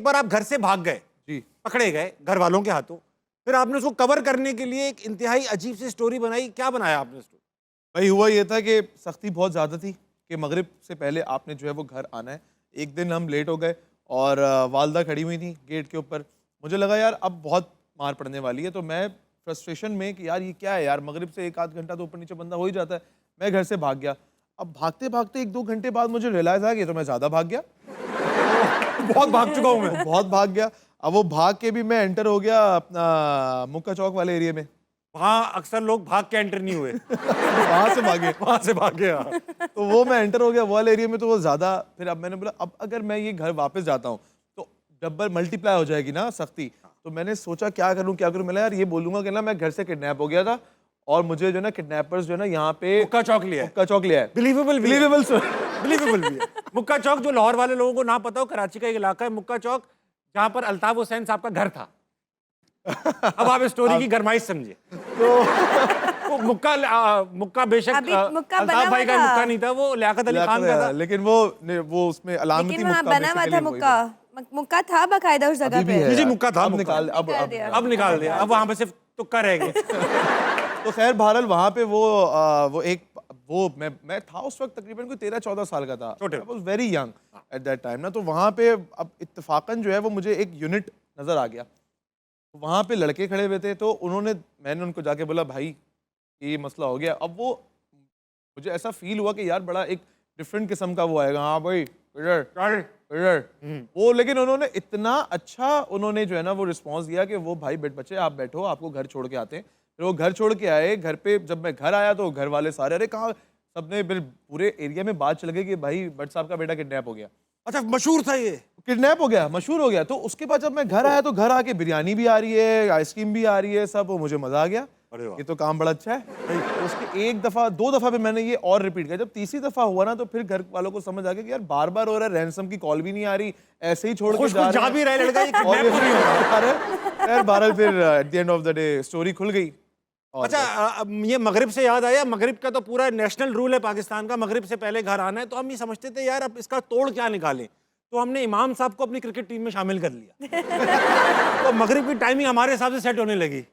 बार आप घर से भाग गए जी। पकड़े गए घर वालों के हाथों, फिर आपने उसको कवर करने के लिए एक इंतहाई अजीब सी स्टोरी बनाई, क्या बनाया आपने स्टोरी? भाई हुआ ये था कि सख्ती बहुत ज़्यादा थी कि मगरिब से पहले आपने जो है वो घर आना है। एक दिन हम लेट हो गए और वालदा खड़ी हुई थी गेट के ऊपर। मुझे लगा यार अब बहुत मार पड़ने वाली है, तो मैं फ्रस्ट्रेशन में कि यार ये क्या है यार, मगरिब से 1 आध घंटा तो ऊपर नीचे बंदा हो ही जाता है, मैं घर से भाग गया। अब भागते भागते 1-2 घंटे बाद मुझे रियलाइज़ आया कि तो मैं ज़्यादा भाग गया। बहुत भाग चुका हूं मैं। बहुत भाग गया। अब वो भाग के भी मैं एंटर हो गया अपना मुक्का चौक वाले एरिया में। वहां अक्सर लोग भाग के एंटर नहीं हुए। वहां से भागे। वहां से भाग गया। तो वो मैं एंटर हो गया वो वाले एरिया में, तो वो ज़्यादा फिर अब मैंने बोला अब अगर मैं ये घर वापस जाता हूँ तो डबल मल्टीप्लाई हो जाएगी ना सख्ती। तो मैंने सोचा क्या करूँ मैं यार ये बोलूँगा कि ना मैं घर से किडनैप हो गया था और मुझे जो है ना किडनैपर्स जो है ना यहाँ पे मुक्का चौक लिया है। मुक्का चौक लिया है। बिलीवेबल भी है। बिलीवेबल बिलीवेबल भी है। मुक्का चौक जो लाहौर वाले लोगों को ना पता हो, कराची का एक इलाका है मुक्का चौक, जहां पर अल्ताफ हुसैन साहब का घर था। अब आप स्टोरी की गरमाइश समझिए। तो मुक्का बेशक अल्ताफ भाई का मुक्का नहीं था, वो लियाकत अली खान का था। लेकिन वो उसमें अलामती लेकिन वहाँ बना हुआ था मुक्का था बाकायदा उस जगह पे। जी मुक्का था। अब निकाल दिया। अब वहां पे सिर्फ तुक्का रह गया। तो खैर बहरहाल वहाँ पे वो मैं था उस वक्त तकरीबन कोई 13-14 साल का था। छोटे। I was very young at that time ना। तो वहाँ पे अब इत्तेफाकन जो है वो मुझे एक यूनिट नज़र आ गया। वहाँ पे लड़के खड़े हुए थे, तो मैंने उनको जाके बोला भाई ये मसला हो गया। अब वो मुझे ऐसा फील हुआ कि यार बड़ा एक डिफरेंट किस्म का वो आएगा, हाँ भाई इधर वो। लेकिन उन्होंने इतना अच्छा उन्होंने जो है ना वो रिस्पॉन्स दिया कि वो भाई बच्चे आप बैठो, आपको घर छोड़ के आते हैं। फिर वो घर छोड़ के आए। घर पे जब मैं घर आया तो घर वाले सारे अरे कहाँ, सबने पूरे एरिया में बात चल गई कि भाई भट्ट साहब का बेटा किडनैप हो गया। अच्छा मशहूर था ये, किडनैप हो गया, मशहूर हो गया। तो उसके बाद जब मैं घर आया तो घर आके बिरयानी भी आ रही है, आइसक्रीम भी आ रही है, सब। मुझे मजा आ गया, ये तो काम बड़ा अच्छा है। तो उसके 1 दफा 2 दफा पे मैंने ये और रिपीट किया। जब तीसरी दफा हुआ ना तो फिर घर वालों को समझ आ गया कि यार बार बार हो रहा है, रैंसम की कॉल भी नहीं आ रही, ऐसे ही छोड़ के जा भी रहा है लड़का, ये किडनैप तो नहीं हो रहा। खैर बहरहाल फिर at the end of the day story खुल गई। अच्छा ये मगरिब से याद आया, मगरिब का तो पूरा नेशनल रूल है पाकिस्तान का, मगरिब से पहले घर आना है। तो हम ये समझते थे यार अब इसका तोड़ क्या निकालें, तो हमने इमाम साहब को अपनी क्रिकेट टीम में शामिल कर लिया। तो मगरिब की टाइमिंग हमारे हिसाब से सेट होने लगी।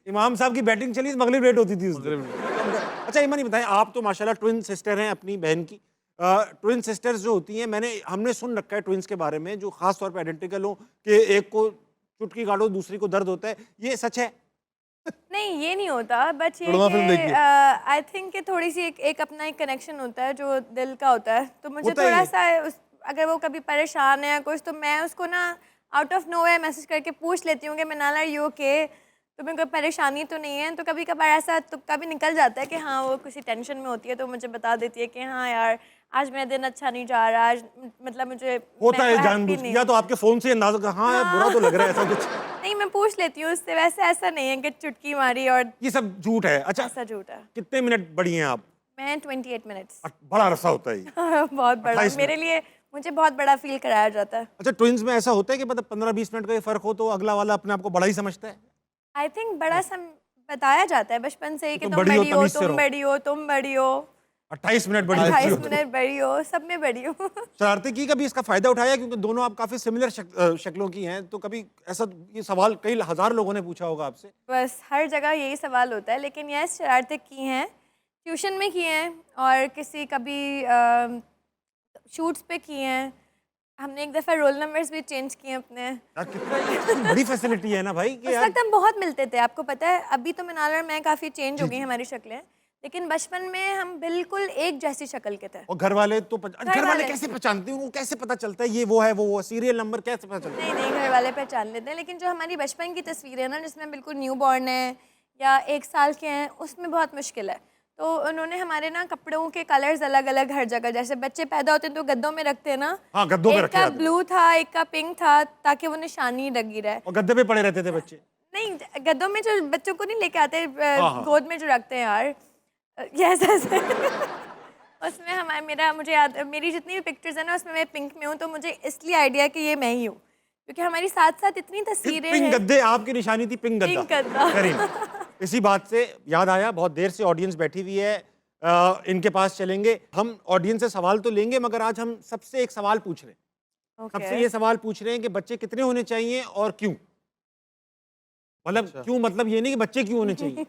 इमाम साहब की बैटिंग चली, मगरिब लेट होती थी उस दिन। अच्छा ईमान ये बताएं, आप तो माशाल्लाह ट्विन सिस्टर हैं अपनी बहन की। ट्विन सिस्टर्स जो होती हैं, हमने सुन रखा है ट्विन्स के बारे में, जो खास तौर पर आइडेंटिकल हो कि एक को चुटकी काटो दूसरी को दर्द होता है, ये सच है? नहीं ये नहीं होता, बट ये आई थिंक कि थोड़ी सी एक अपना एक कनेक्शन होता है जो दिल का होता है। तो मुझे थोड़ा सा अगर वो कभी परेशान है या कुछ, तो मैं उसको ना आउट ऑफ नोवेयर मैसेज करके पूछ लेती हूँ कि मनाला यू ओके, तुम्हें कोई परेशानी तो नहीं है। तो कभी कभार ऐसा तुक्का भी निकल जाता है कि हाँ वो किसी टेंशन में होती है, तो मुझे बता देती है कि हाँ यार आज मेरा दिन अच्छा नहीं जा रहा, आज मतलब मुझे होता है जानबूझ के, या तो आपके फोन से अंदाजा हाँ यार बुरा तो लग रहा है ऐसा कुछ। नहीं मैं पूछ लेती हूँ उससे, वैसे ऐसा नहीं है कि चुटकी मारी और ये सब झूठ है। अच्छा ऐसा झूठ है। कितने मिनट बड़ी हैं आप? मैं 28 मिनट्स। बड़ा अरसा होता है। बहुत बड़ा मेरे लिए, मुझे बहुत बड़ा फील कराया जाता है। अच्छा ट्विन्स में ऐसा होता है कि मतलब 15-20 मिनट का ये फर्क हो तो अगला वाला अपने आप को बड़ा ही समझता है? आई थिंक बड़ा बताया जाता है बचपन से ही कि तुम बड़ी हो, तुम बड़ी हो, तुम बड़ी हो। 28 मिनट बड़ी, 28 मिनट बड़ी हो, सब में बड़ी हो। शरारती की कभी इसका फायदा उठाया, क्योंकि दोनों आप काफी सिमिलर शक्लों की हैं, तो कभी ऐसा ये सवाल कई हजार लोगों ने पूछा होगा आपसे? बस हर जगह यही सवाल होता है, लेकिन यस शरारतें की हैं, ट्यूशन में की हैं और किसी कभी शूट्स पे की हैं। हमने एक दफ़ा रोल नंबर्स भी चेंज किए अपने। कितना बड़ी फैसिलिटी है ना भाई कि उस वक्त हम बहुत मिलते थे, आपको पता है। अभी तो मनाला और मैं काफ़ी चेंज हो गई हमारी शक्लें, लेकिन बचपन में हम बिल्कुल एक जैसी शक्ल के थे। और घर वाले कैसे पहचानते हैं? उनको कैसे पता चलता है ये वो है वो सीरियल नंबर कैसे पता चलता है? नहीं घर वाले पहचान लेते हैं, लेकिन जो हमारी बचपन की तस्वीरें हैं ना, जिसमें बिल्कुल न्यू बॉर्न है या 1 साल के हैं, उसमें बहुत मुश्किल है। तो उन्होंने हमारे ना कपड़ों के कलर्स अलग अलग हर जगह, जैसे बच्चे पैदा होते हैं तो गद्दों में रखते हैं ना, हाँ, गद्दों पे एक का ब्लू था, एक का पिंक था, ताकि वो निशानी लगी रहे। और गद्दे पे पड़े रहते थे बच्चे? नहीं गद्दों में जो बच्चों को नहीं लेके आते, गोद में जो रखते हैं यार, ऐसे उसमें हमारा मुझे याद, मेरी जितनी भी पिक्चर्स है ना उसमें मैं पिंक में हूँ, तो मुझे इसलिए आइडिया कि ये मैं ही हूँ, क्योंकि हमारी साथ साथ इतनी तस्वीरें हैं। पिंक गद्दे आपकी निशानी थी, पिंक गद्दा। इसी बात से याद आया, बहुत देर से ऑडियंस बैठी हुई है, इनके पास चलेंगे। हम ऑडियंस से सवाल तो लेंगे, मगर आज हम सबसे एक सवाल पूछ रहे हैं सबसे ये सवाल पूछ रहे हैं कि बच्चे कितने होने चाहिए और क्यों। मतलब क्यों, मतलब ये नहीं कि बच्चे क्यों होने चाहिए,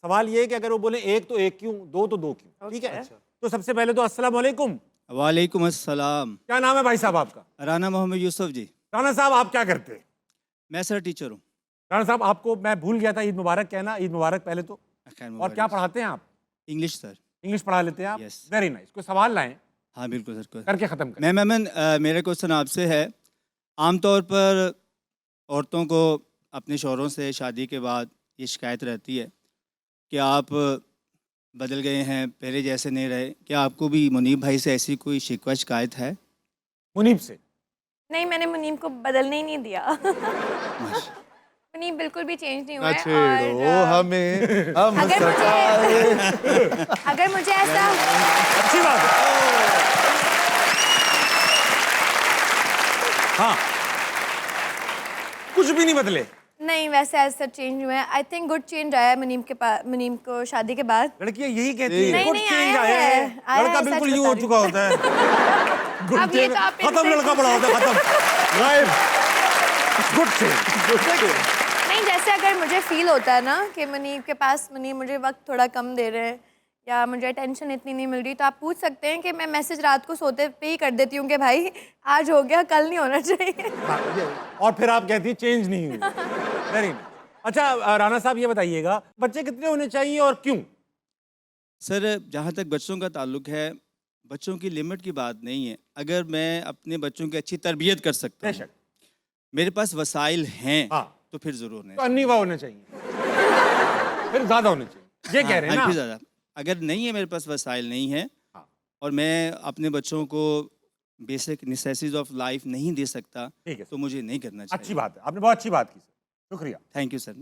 सवाल ये है कि अगर वो बोले एक तो एक क्यों, दो तो दो क्यों। ठीक है, तो सबसे पहले तो अस्सलाम वालेकुम। वालेकुम अस्सलाम। क्या नाम है भाई साहब आपका? राना मोहम्मद यूसुफ जी। राणा साहब आप क्या करते हैं? मैं सर टीचर हूँ। राणा साहब आपको मैं भूल गया था, ईद मुबारक कहना। ईद मुबारक पहले तो। खैर और मुबारक। क्या पढ़ाते हैं आप? English sir. इंग्लिश पढ़ा लेते हैं आप? Yes. Very nice. कोई सवाल लाएं हाँ बिल्कुल सर। करके खत्म करें। मैम मेरा क्वेश्चन आपसे है, आमतौर पर औरतों को अपने शौहरों से शादी के बाद ये शिकायत रहती है कि आप बदल गए हैं, पहले जैसे नहीं रहे। क्या आपको भी मुनीब भाई से ऐसी कोई शिकवा शिकायत है? मुनीब से? नहीं, मैंने मुनीब को बदलने ही नहीं दिया। मुनीब बिल्कुल भी चेंज नहीं हुआ है। छेड़ो और हमें हम अगर मुझे ऐसा अच्छी बात है। हाँ, कुछ भी नहीं बदले। नहीं, वैसे ऐसा चेंज हुआ है। आई थिंक गुड चेंज आया है मुनीब को शादी के बाद। लड़कियां यही कहती हैं, नहीं, गुड नहीं, चेंज आया आया है, है। आया लड़का है, बिल्कुल सच यूं हो बता चुका होता है। गुड अब ये चेंज तो आप खत्म, इनसे लड़का बड़ा होता है, खत्म, गायब। Good change. नहीं, जैसे अगर मुझे फील होता है ना कि मुनीब मुझे वक्त थोड़ा कम दे रहे हैं या मुझे अटेंशन इतनी नहीं मिल रही, तो आप पूछ सकते हैं कि मैं मैसेज रात को सोते पे ही कर देती हूँ कि भाई आज हो गया, कल नहीं होना चाहिए। और फिर आप कहती है चेंज नहीं हुई। Very nice. अच्छा राणा साहब ये बताइएगा, बच्चे कितने होने चाहिए और क्यों? सर जहाँ तक बच्चों का ताल्लुक है, बच्चों की लिमिट की बात नहीं है। अगर मैं अपने बच्चों की अच्छी तरबियत कर सकता हूँ, बेशक। मेरे पास वसाइल हैं, हाँ। तो फिर ज़रूर नहीं। तो अन्नीवा होने चाहिए, फिर ज्यादा होने चाहिए, ये कह रहे हैं हाँ, ना? फिर ज़्यादा। अगर नहीं है, मेरे पास वसाइल नहीं है, हाँ। और मैं अपने बच्चों को बेसिक नेसेसिटीज ऑफ लाइफ नहीं दे सकता, ठीक है, तो मुझे नहीं करना चाहिए। अच्छी बात है, आपने बहुत अच्छी बात की सर, शुक्रिया। Thank you sir.